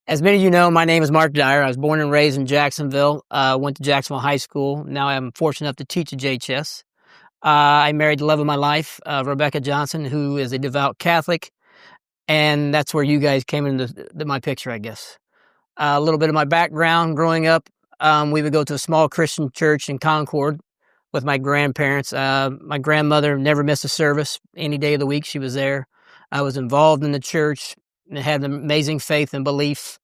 As many of you know, my name is Mark Dyer. I was born and raised in Jacksonville. Went to Jacksonville High School. Now I'm fortunate enough to teach at JHS. I married the love of my life, Rebecca Johnson, who is a devout Catholic, and that's where you guys came into my picture, I guess. A little bit of my background growing up. We would go to a small Christian church in Concord with my grandparents. My grandmother never missed a service. Any day of the week, she was there. I was involved in the church and had an amazing faith and belief.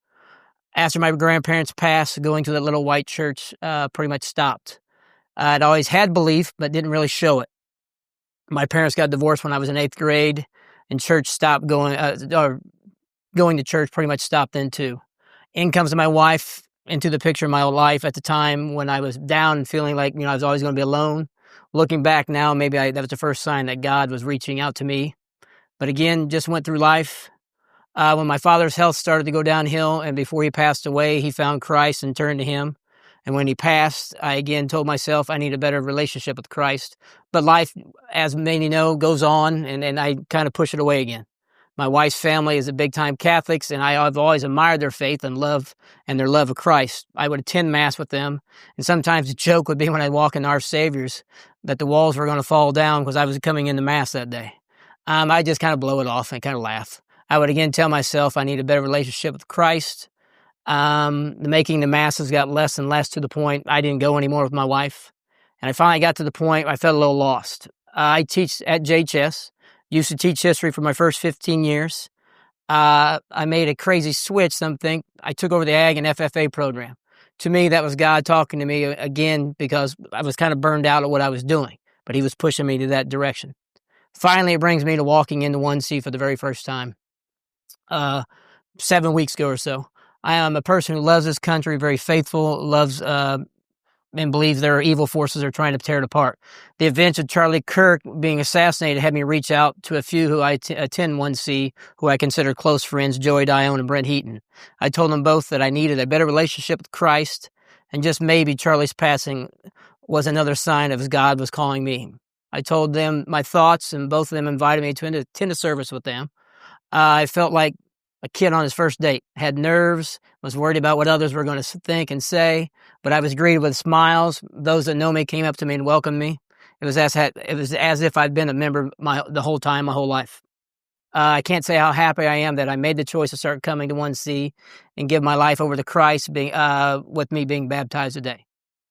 After my grandparents passed, going to that little white church pretty much stopped. I'd always had belief, but didn't really show it. My parents got divorced when I was in 8th grade, and church stopped going, or going to church pretty much stopped then too. In comes my wife into the picture of my life at the time when I was down and feeling like, I was always going to be alone. Looking back now, maybe that was the first sign that God was reaching out to me. But again, just went through life. When my father's health started to go downhill, and before he passed away, he found Christ and turned to him. And when he passed, I again told myself I need a better relationship with Christ. But life, as many know, goes on, and I kind of push it away again. My wife's family is a big-time Catholics, and I've always admired their faith and love and their love of Christ. I would attend Mass with them, and sometimes the joke would be when I walk in Our Savior's that the walls were going to fall down because I was coming into Mass that day. I just kind of blow it off and kind of laugh. I would again tell myself I need a better relationship with Christ. Making the Masses got less and less to the point I didn't go anymore with my wife. And I finally got to the point I felt a little lost. I teach at JHS. Used to teach history for my first 15 years. I made a crazy switch, some think. I took over the Ag and FFA program. To me, that was God talking to me again because I was kind of burned out at what I was doing. But he was pushing me to that direction. Finally, it brings me to walking into 1C for the very first time. 7 weeks ago or so. I am a person who loves this country, very faithful, loves and believes there are evil forces that are trying to tear it apart. The events of Charlie Kirk being assassinated had me reach out to a few who I attend 1C, who I consider close friends, Joey Dione and Brent Heaton. I told them both that I needed a better relationship with Christ, and just maybe Charlie's passing was another sign of God was calling me. I told them my thoughts, and both of them invited me to attend a service with them. I felt like a kid on his first date, had nerves, was worried about what others were going to think and say, but I was greeted with smiles. Those that know me came up to me and welcomed me. It was as if I'd been a member the whole time, my whole life. I can't say how happy I am that I made the choice to start coming to 1C and give my life over to Christ, with me being baptized today.